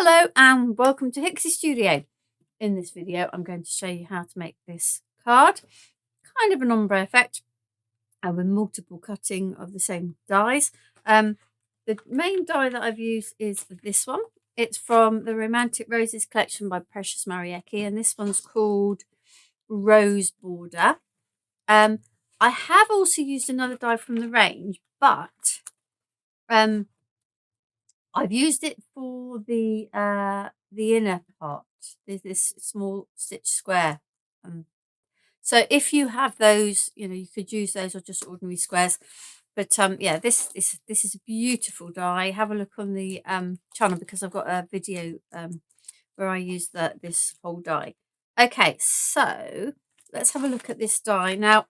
Hello and welcome to Hixxy Studio. In this video I'm going to show you how to make this card, kind of an ombre effect, with multiple cutting of the same dies. The main die that I've used is this one. It's from the Romantic Roses collection by Precious Marieke, and this one's called Rose Border. I have also used another die from the range, but I've used it for the inner part. There's this small stitch square. So if you have those, you could use those or just ordinary squares. But yeah, this is a beautiful die. Have a look on the channel because I've got a video where I use this whole die. Okay, so let's have a look at this die. Now,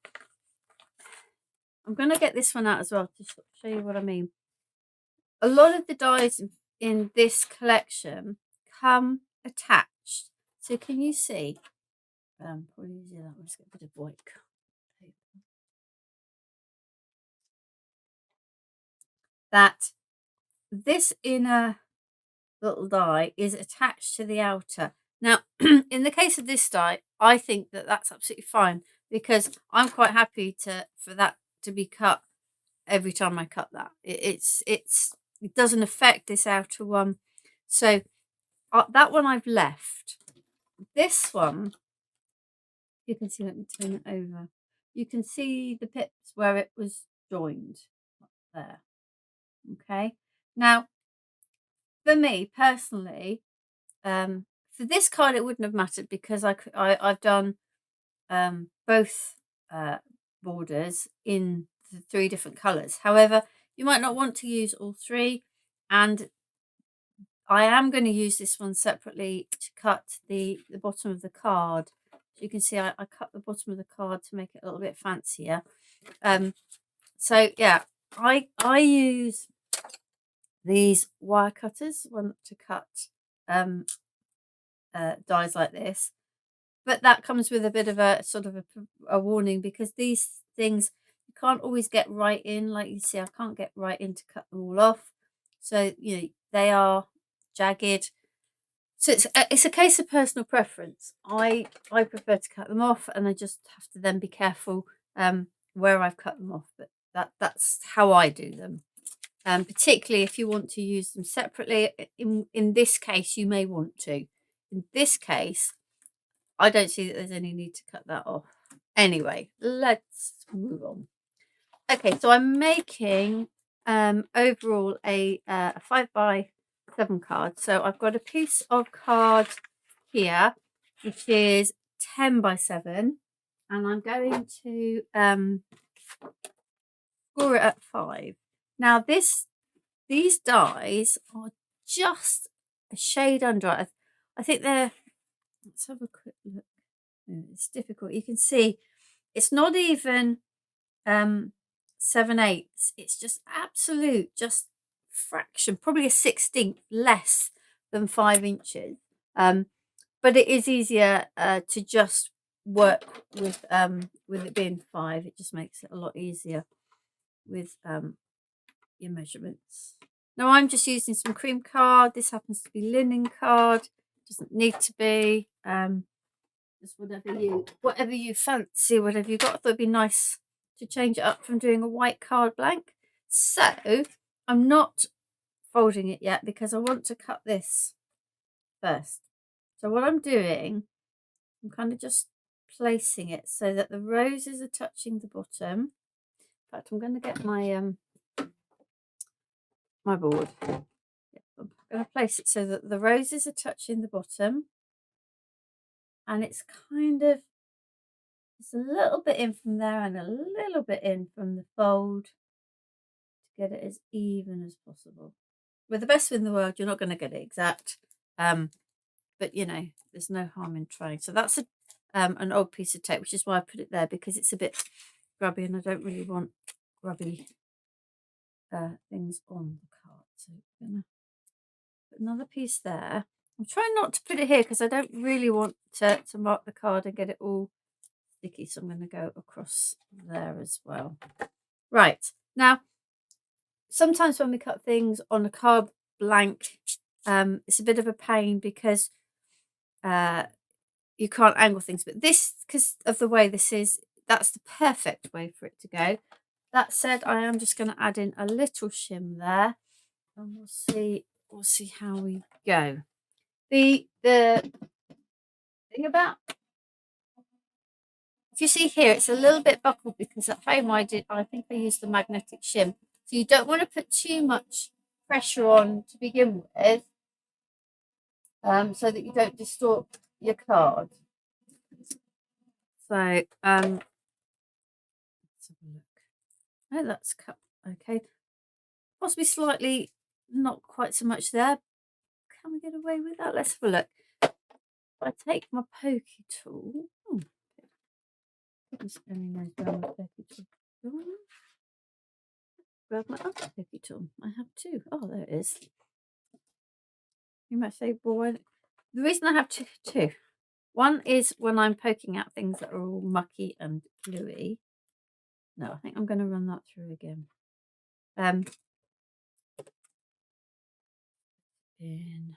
I'm going to get this one out as well to show you what I mean. A lot of the dies in this collection come attached. So can you see? Probably easier that one. Let's get a bit of white paper. That this inner little die is attached to the outer. Now, in the case of this die, I think that that's absolutely fine because I'm quite happy for that to be cut every time I cut that. It doesn't affect this outer one. So that one I've left. This one, you can see, let me turn it over. You can see the pips where it was joined up there. Okay. Now, for me personally, for this card it wouldn't have mattered because I've done both borders in the 3 different colours. However, you might not want to use all 3, and I am going to use this one separately to cut the bottom of the card. So you can see I cut the bottom of the card to make it a little bit fancier. So yeah, I use these wire cutters to cut dies like this, but that comes with a bit of a sort of a warning because these things you can't always get right in. Like you see, I can't get right in to cut them all off, so they are jagged. So it's a case of personal preference. I prefer to cut them off, and I just have to then be careful where I've cut them off. But that's how I do them. Particularly if you want to use them separately. In this case, you may want to. In this case, I don't see that there's any need to cut that off. Anyway, let's move on. Okay, so I'm making overall a 5x7 card. So I've got a piece of card here, which is 10x7, and I'm going to score it at 5. Now these dies are just a shade under. I think they're. Let's have a quick look. It's difficult. You can see it's not even 7/8. It's just absolute, just fraction, probably a 16th less than 5 inches. But it is easier to just work with it being 5. It just makes it a lot easier with your measurements. Now I'm just using some cream card. This happens to be linen card. Doesn't need to be. Just whatever you fancy, whatever you got. I thought it'd be nice to change it up from doing a white card blank. So I'm not folding it yet because I want to cut this first. So what I'm doing, I'm kind of just placing it so that the roses are touching the bottom. In fact, I'm going to get my my board. I'm going to place it so that the roses are touching the bottom, and it's a little bit in from there and a little bit in from the fold to get it as even as possible. With the best in the world, you're not going to get it exact, but there's no harm in trying. So that's an old piece of tape, which is why I put it there, because it's a bit grubby and I don't really want grubby things on the card. So I'm going to put another piece there. I'm trying not to put it here because I don't really want to mark the card and get it all sticky, so I'm going to go across there as well. Right, now sometimes when we cut things on a card blank, it's a bit of a pain because you can't angle things, but this, because of the way this is, that's the perfect way for it to go. That said, I am just going to add in a little shim there, and we'll see how we go. The thing about, if you see here, it's a little bit buckled because at home I think I used the magnetic shim. So you don't want to put too much pressure on to begin with, so that you don't distort your card. So let's have a look. Oh, that's cut. Okay, possibly slightly, not quite so much there. Can we get away with that? Let's have a look. If I take my pokey tool, goodness only knows where my pokey tool. Grab my other pokey tool. I have two. Oh, there it is. You might say, well, the reason I have two. One is when I'm poking out things that are all mucky and gluey. No, I think I'm going to run that through again. In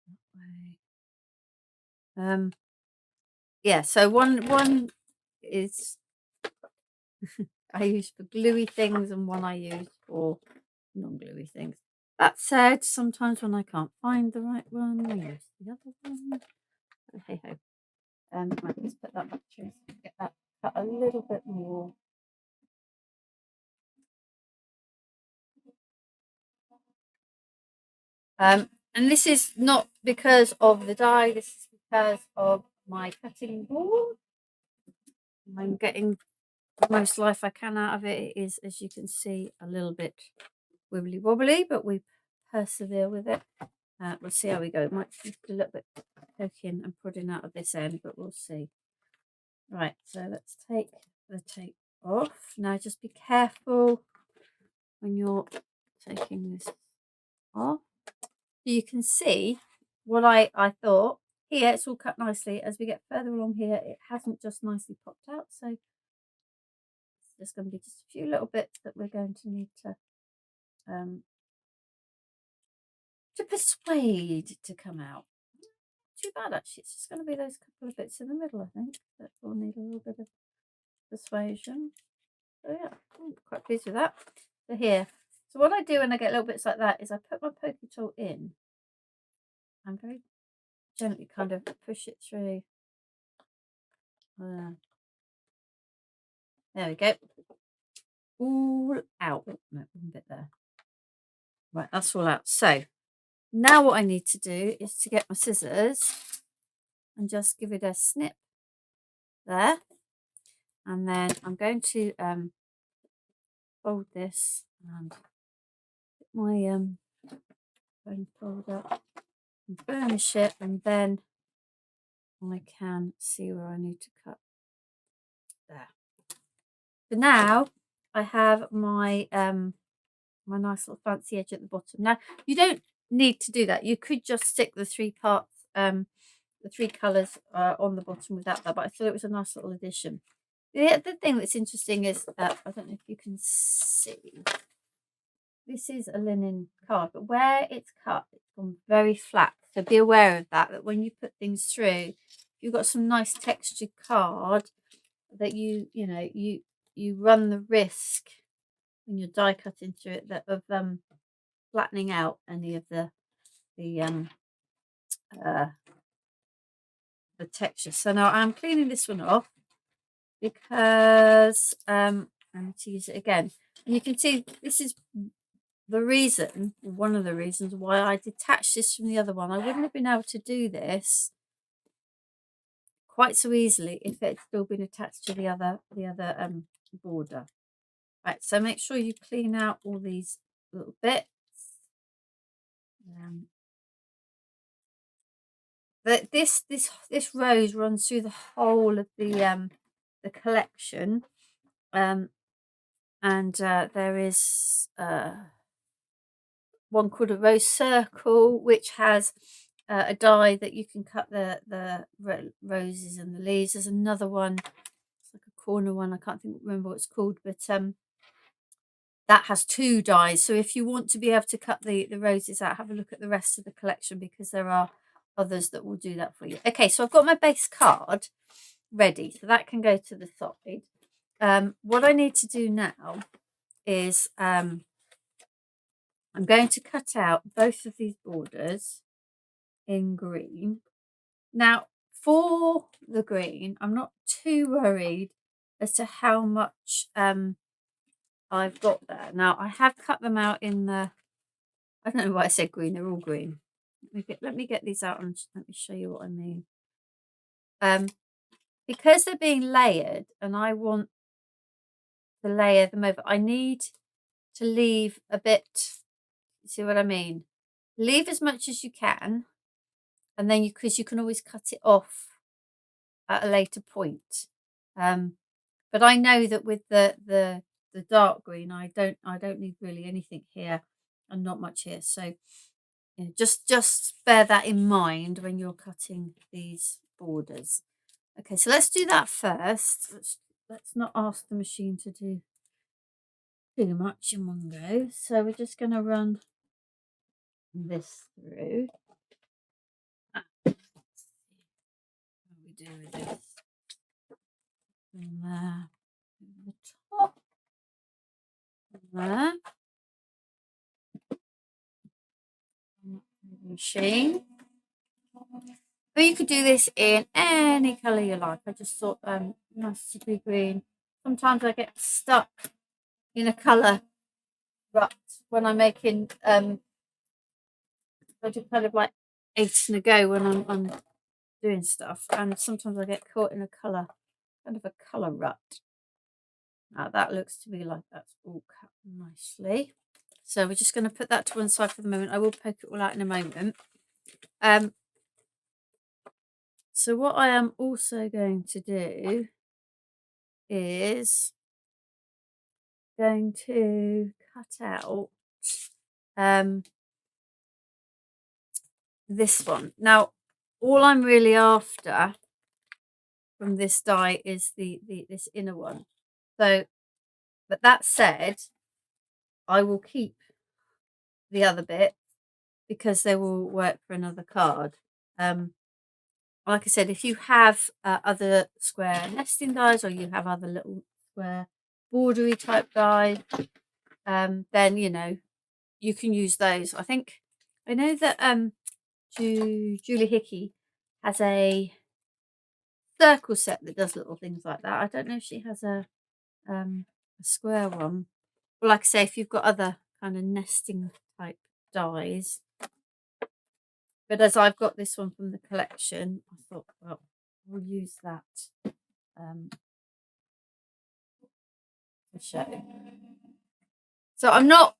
that way. Yeah, so one is I use for gluey things and one I use for non-gluey things. That said, sometimes when I can't find the right one, I use the other one. But hey ho. Right, let's put that back through. Get that cut a little bit more. And this is not because of the die, this is because of my cutting board. I'm getting the most life I can out of it. It is, as you can see, a little bit wibbly wobbly, but we persevere with it. We'll see how we go. It might be a little bit poking and prodding out of this end, but we'll see. Right, so let's take the tape off. Now just be careful when you're taking this off. You can see what I thought. Here it's all cut nicely. As we get further along here, it hasn't just nicely popped out, so it's just going to be just a few little bits that we're going to need to persuade to come out. Too bad actually. It's just going to be those couple of bits in the middle, I think, that will need a little bit of persuasion. So yeah, I'm quite pleased with that. So here, so what I do when I get little bits like that is I put my pokey tool in and very gently kind of push it through. There we go. All out. No, one bit there. Right, that's all out. So now what I need to do is to get my scissors and just give it a snip there. And then I'm going to fold this and put my bone folder and burnish it, and then I can see where I need to cut there. So now I have my my nice little fancy edge at the bottom. Now you don't need to do that. You could just stick the three parts, the three colours on the bottom without that, but I thought it was a nice little addition. The thing that's interesting is that, I don't know if you can see, this is a linen card, but where it's cut, it's gone very flat. So be aware of that, that when you put things through, you've got some nice textured card that you run the risk when you're die cutting through it of flattening out any of the texture. So now I'm cleaning this one off because I need to use it again. And you can see this is the reason, one of the reasons why I detached this from the other one. I wouldn't have been able to do this quite so easily if it had still been attached to the other border. Right, so make sure you clean out all these little bits. But this rose runs through the whole of the collection, and there is one called a rose circle, which has a die that you can cut the roses and the leaves. There's another one, it's like a corner one. I can't remember what it's called, but that has 2 dies. So if you want to be able to cut the roses out, have a look at the rest of the collection, because there are others that will do that for you. Okay, so I've got my base card ready, so that can go to the side. What I need to do now is I'm going to cut out both of these borders in green. Now, for the green, I'm not too worried as to how much I've got there. Now, I have cut them out in the, I don't know why I said green, they're all green. Let me get these out and let me show you what I mean. Because they're being layered and I want to layer them over, I need to leave a bit, you see what I mean? Leave as much as you can, and then because you can always cut it off at a later point. But I know that with the dark green, I don't need really anything here and not much here. So you know, just bear that in mind when you're cutting these borders. Okay, so let's do that first. Let's not ask the machine to do too much in one go. So we're just going to run this through. What do we do with this? From there, the top, there, machine. But you could do this in any colour you like. I just thought nice to be green. Sometimes I get stuck in a colour rut when I'm making I do kind of like 8 in a go when I'm doing stuff, and sometimes I get caught in a colour, kind of a colour rut. Now that looks to me like that's all cut nicely. So we're just going to put that to one side for the moment. I will poke it all out in a moment. So what I am also going to do is going to cut out this one. Now, all I'm really after from this die is this inner one. So, but that said, I will keep the other bit because they will work for another card. Like I said, if you have other square nesting dies, or you have other little square bordery type dies, then you know you can use those. I know that Julie Hickey has a circle set that does little things like that. I don't know if she has a square one. But like I say, if you've got other kind of nesting type dies, but as I've got this one from the collection, I thought, well, we'll use that to show. So I'm not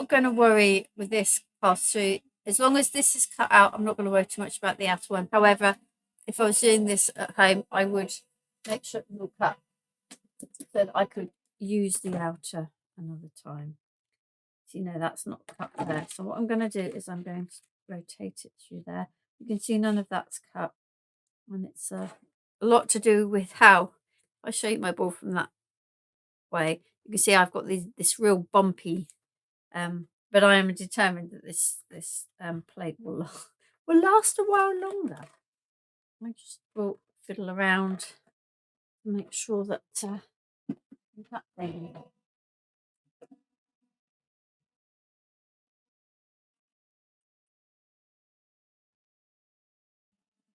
going to worry with this pass through. As long as this is cut out, I'm not going to worry too much about the outer one. However, if I was doing this at home, I would make sure it was all cut so that I could use the outer another time. So, you know, that's not cut there. So what I'm going to do is I'm going to rotate it through there. You can see none of that's cut. And it's a lot to do with how I show you my board from that way. You can see I've got this real bumpy, but I am determined that this plate will last a while longer. I just will fiddle around and make sure that that thing.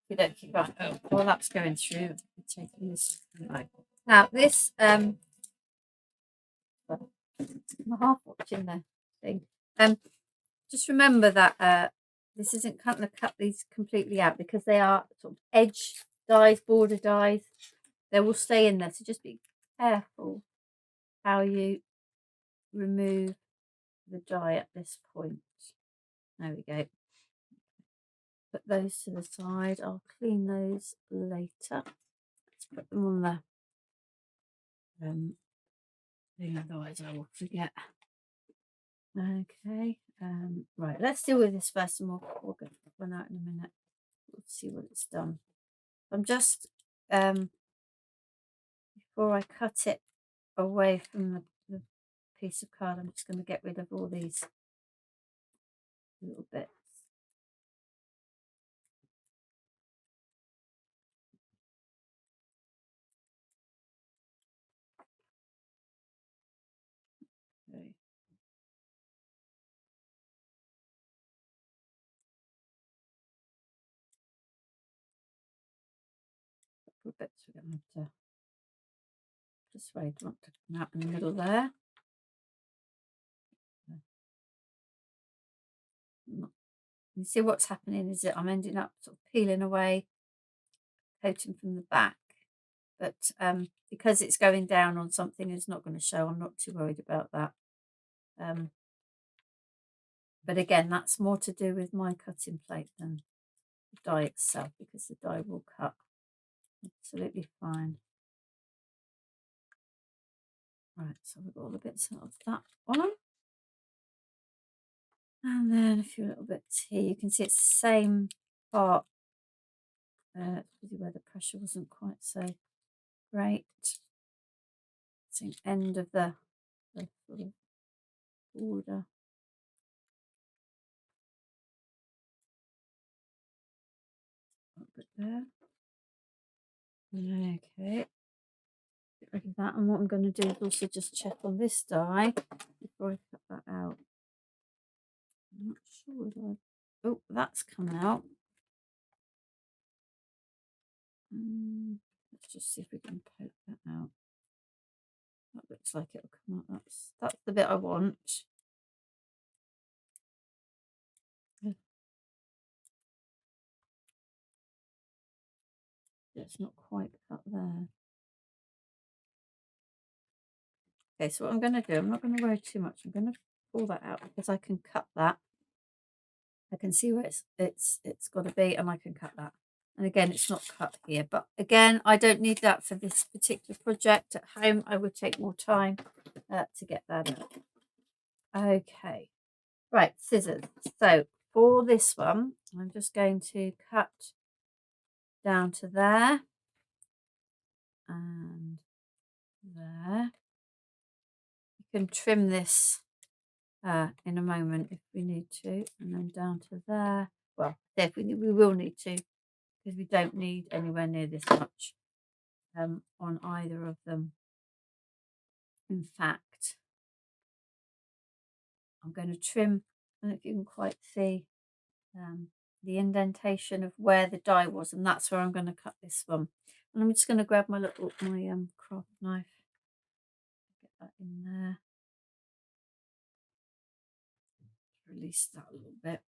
You don't keep right. Oh, well, that's going through. Taking this right. Now this I'm half watching the thing. Just remember that this isn't going to cut these completely out because they are sort of edge dies, border dies. They will stay in there, so just be careful how you remove the die at this point. There we go. Put those to the side. I'll clean those later. Let's put them on the thing, otherwise I will forget. Okay, right, let's deal with this first and we'll get that one out in a minute. We'll see what it's done. I'm just before I cut it away from the piece of card. I'm just going to get rid of all these little bits. Okay. Couple bits we're going to have to persuade not to come out in the middle there. You see what's happening is that I'm ending up sort of peeling away, coating from the back. But because it's going down on something it's not going to show, I'm not too worried about that. But again, that's more to do with my cutting plate than the die itself, because the die will cut absolutely fine. Right, so we've got all the bits out of that one. And then a few little bits here. You can see it's the same part. Where the pressure wasn't quite so great. It's the end of the sort of border. A bit there. Okay. Get rid of that. And what I'm going to do is also just check on this die before I cut that out. I'm not sure whether oh, that's come out. Let's just see if we can poke that out. That looks like it'll come out. That's the bit I want. It's not quite cut there. Okay, so what I'm going to do, I'm not going to worry too much. I'm going to pull that out because I can cut that. I can see where it's got to be, and I can cut that. And again, it's not cut here, but again, I don't need that for this particular project. At home, I would take more time to get that out. Okay, right, scissors. So for this one, I'm just going to cut down to there and there. You can trim this in a moment if we need to, and then down to there. Well, definitely we will need to, because we don't need anywhere near this much on either of them. In fact, I'm going to trim, I don't know if you can quite see the indentation of where the die was, and that's where I'm going to cut this one. And I'm just going to grab my craft knife, get that in there, release that a little bit.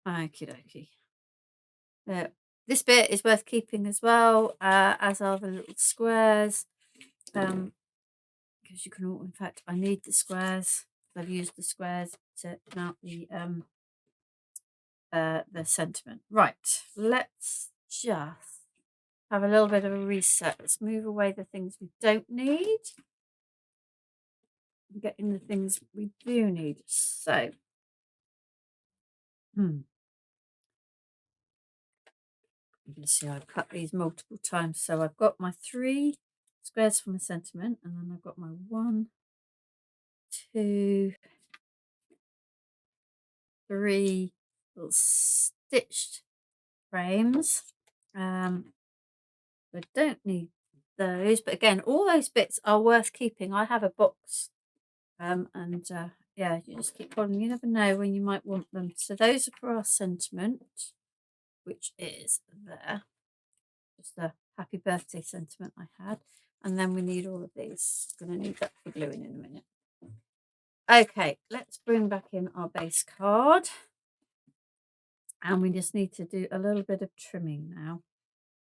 Okie dokie. This bit is worth keeping as well, as are the little squares, because you can in fact, I need the squares. I've used the squares to mount the sentiment. Right, let's just have a little bit of a reset. Let's move away the things we don't need and get in the things we do need. So, you can see I've cut these multiple times. So I've got my 3 squares for my sentiment, and then I've got my 1, 2, 3 little stitched frames. I don't need those, but again, all those bits are worth keeping. I have a box, yeah, you just keep holding. You never know when you might want them. So those are for our sentiment, which is there. Just a happy birthday sentiment I had. And then we need all of these. I'm going to need that for gluing in a minute. Okay, let's bring back in our base card. And we just need to do a little bit of trimming now.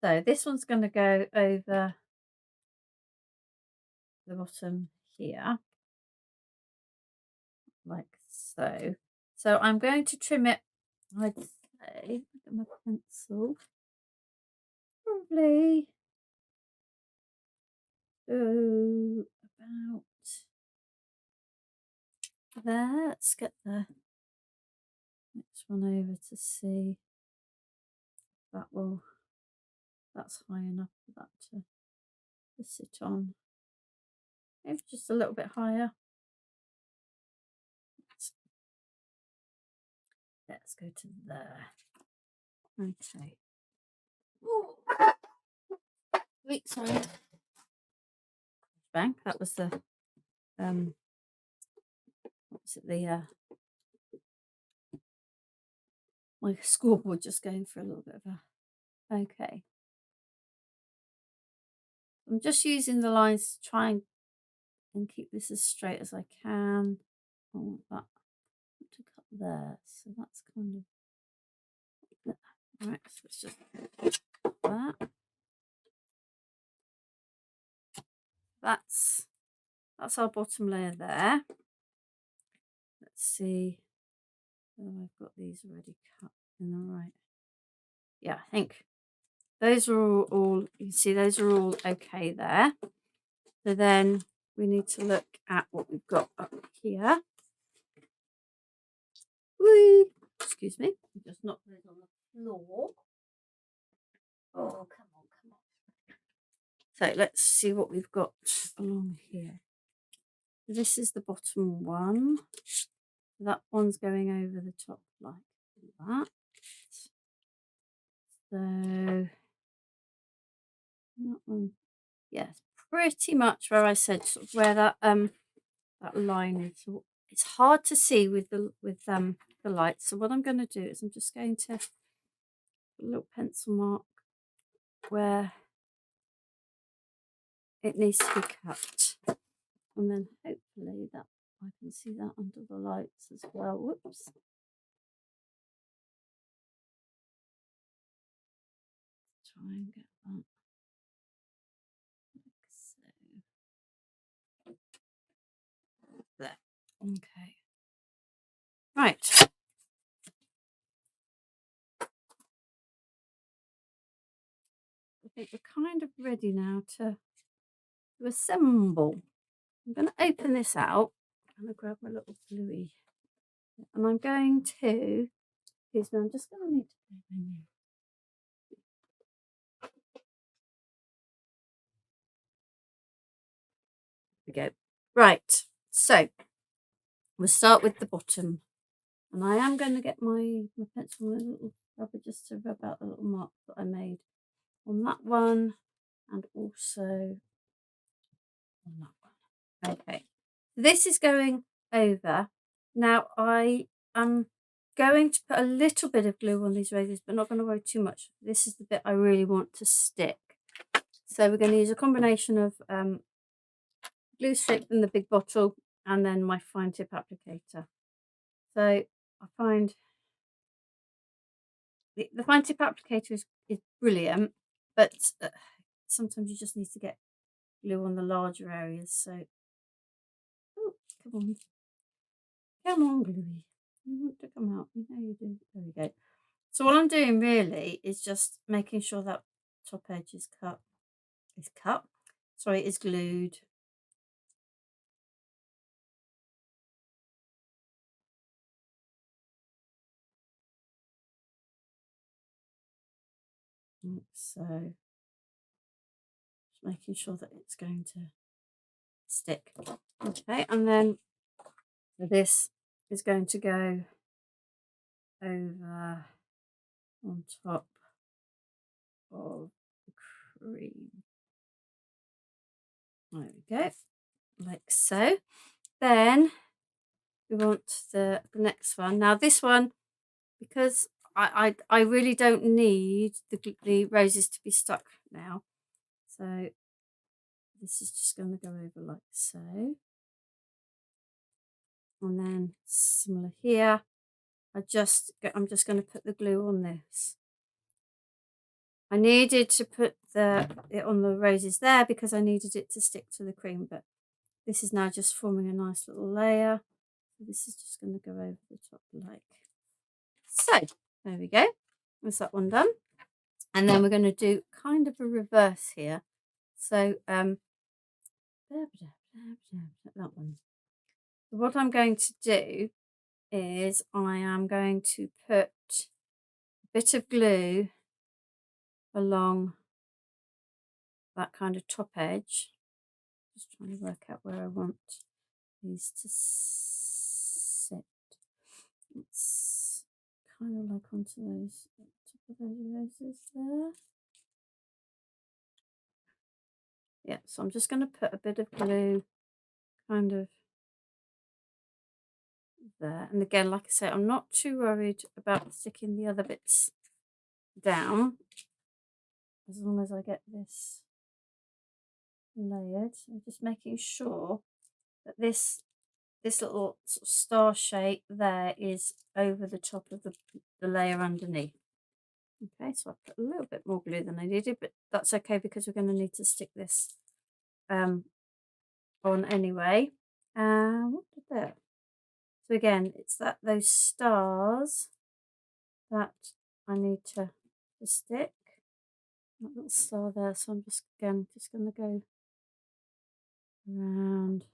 So this one's going to go over the bottom here, like so. So I'm going to trim it, I'd say, look at my pencil, probably about there. Let's get the next one over to see if that's high enough for that to sit on. Maybe just a little bit higher. Let's go to there. Okay. Wait, sorry. Bang. That was the what was it? The my scoreboard just going for a little bit of a. Okay. I'm just using the lines to try and keep this as straight as I can. I want that to cut there, so that's kind of right. So let's just cut that. That's our bottom layer there. Let's see whether I've got these already cut in the right. Yeah, I think those are all you can see those are all okay there. So then we need to look at what we've got up here. Whee! Excuse me, I just knocked those on the floor. Oh, come on, come on. So let's see what we've got along here. This is the bottom one. That one's going over the top like that. So that one, yes, pretty much where I said sort of where that line is. So it's hard to see with the light. So what I'm going to do is I'm just going to put a little pencil mark where it needs to be cut, and then hopefully that I can see that under the lights as well. Whoops. Try and get that. So there. Okay. Right. I think we're kind of ready now to assemble. I'm going to open this out. I'm going to grab my little bluey, and I'm going to. Excuse me. I'm just going to need to. We go. Right, so we'll start with the bottom, and I am going to get my pencil and a little rubber just to rub out the little mark that I made on that one and also on that one. Okay, this is going over. Now I am going to put a little bit of glue on these roses, but not going to worry too much. This is the bit I really want to stick. So we're going to use a combination of glue stick in the big bottle and then my fine tip applicator. So I find the fine tip applicator is brilliant, but sometimes you just need to get glue on the larger areas. So, oh, come on, Bluey, you want to come out? You know you do. There we go. So what I'm doing really is just making sure that top edge is cut. Sorry, is glued. So just making sure that it's going to stick. Okay, and then this is going to go over on top of the cream. There we go, like so. Then we want the next one. Now this one, because I really don't need the roses to be stuck now. So this is just going to go over like so. And then similar here. I'm just going to put the glue on this. I needed to put it on the roses there because I needed it to stick to the cream, but this is now just forming a nice little layer. So this is just going to go over the top like so. There we go. That's that one done. And then we're going to do kind of a reverse here. So that one. So what I'm going to do is I am going to put a bit of glue along that kind of top edge. Just trying to work out where I want these to sit. It's kind of like onto those top of those roses there. Yeah, so I'm just going to put a bit of glue kind of there. And again, like I say, I'm not too worried about sticking the other bits down as long as I get this layered. So I'm just making sure that this little sort of star shape there is over the top of the layer underneath. Okay, so I put a little bit more glue than I needed, but that's okay because we're going to need to stick this on anyway. What did that? So again, it's those stars that I need to stick. That little star there. So I'm just going to go around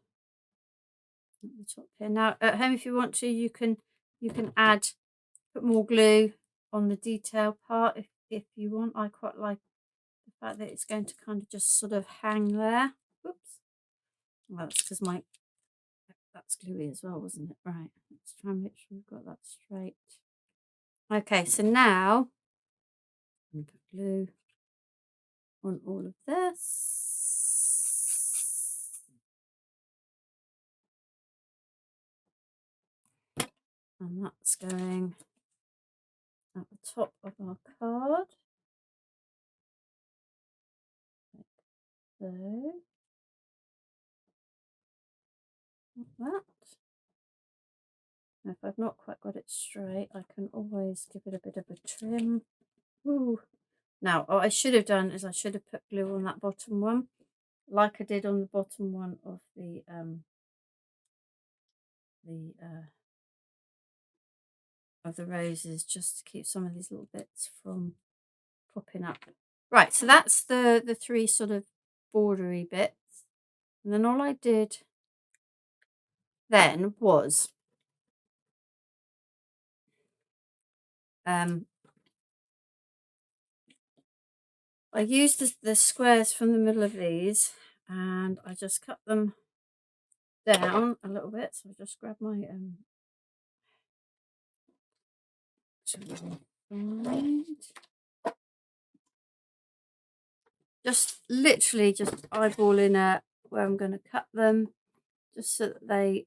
at the top here. Now at home, if you want to, you can put more glue on the detail part if you want. I quite like the fact that it's going to kind of just sort of hang there. Oops. Well, that's because that's gluey as well, wasn't it? Right. Let's try and make sure we've got that straight. Okay, so now I'm going to put glue on all of this. And that's going at the top of our card. Like so. Like that. Now, if I've not quite got it straight, I can always give it a bit of a trim. Ooh. Now, what I should have done is I should have put glue on that bottom one, like I did on the bottom one of the roses, just to keep some of these little bits from popping up. Right, so that's the three sort of bordery bits, and then all I did then was I used the squares from the middle of these, and I just cut them down a little bit. So I just grab my just literally just eyeballing where I'm going to cut them, just so that they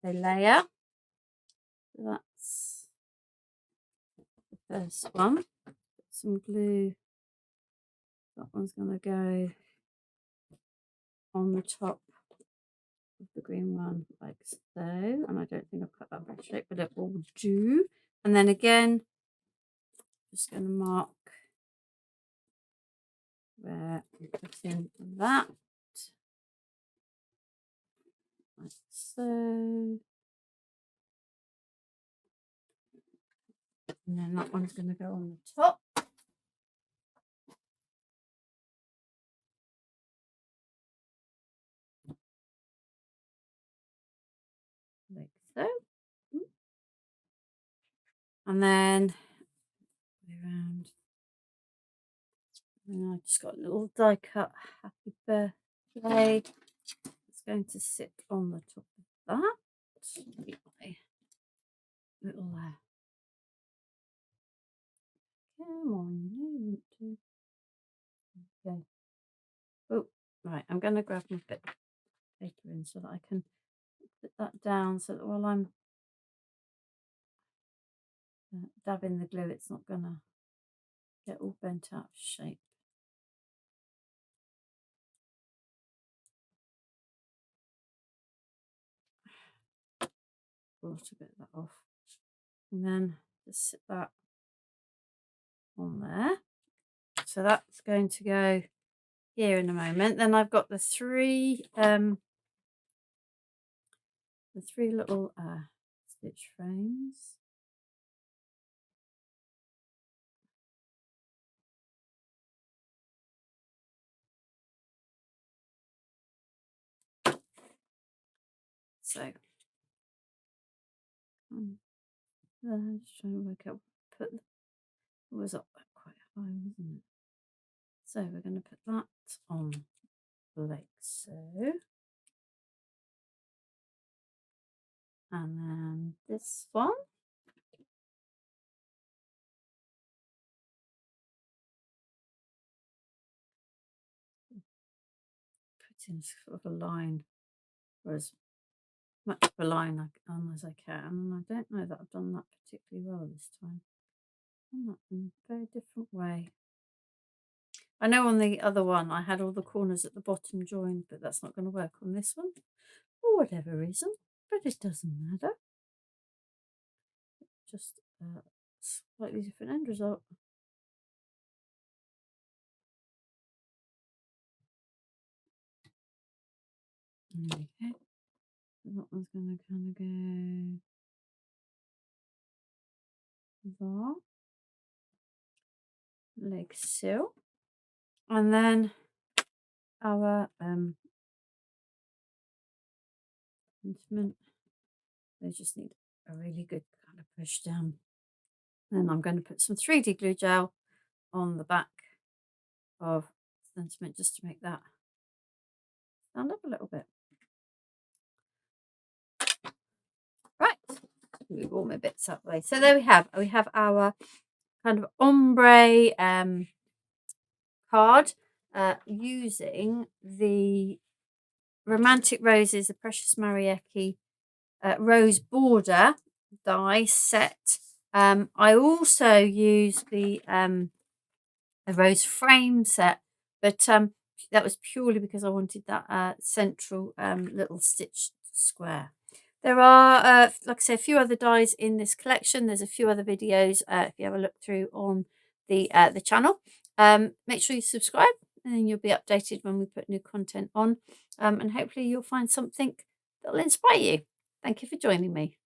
layer. So that's the first one. Put some glue. That one's going to go on the top of the green one like so, and I don't think I've cut that very straight, but it will do. And then again, just going to mark where I'm putting that like so, and then that one's going to go on the top. Like so. And then around, and I just got a little die cut happy birthday. It's going to sit on the top of that. Little come on, you want to. Okay. Oh, right. I'm going to grab my bit of paper in so that I can put that down, so that while I'm dabbing the glue, it's not going to get all bent out of shape. Brought a bit of that off, and then just sit that on there. So that's going to go here in a moment. Then I've got the three little stitch frames. So I'm just trying to work out, it was up quite high, wasn't it? So we're going to put that on like so. And then this one. Put in sort of a line, or as much of a line on as I can. And I don't know that I've done that particularly well this time. I've done that in a very different way. I know on the other one I had all the corners at the bottom joined, but that's not going to work on this one for whatever reason, but it doesn't matter. Just a slightly different end result. Okay, that one's going to kind of go there, like so. And then our instrument, they just need a really good kind of push down. Then I'm going to put some 3D glue gel on the back of the instrument just to make that stand up a little bit. Right, move all my bits that way. So there we have our kind of ombre card using the Romantic Roses, the Precious Marieke rose border die set. I also use the rose frame set, but that was purely because I wanted that central little stitch square. There are, like I say, a few other dies in this collection. There's a few other videos if you have a look through on the channel. Make sure you subscribe, and then you'll be updated when we put new content on. And hopefully you'll find something that will inspire you. Thank you for joining me.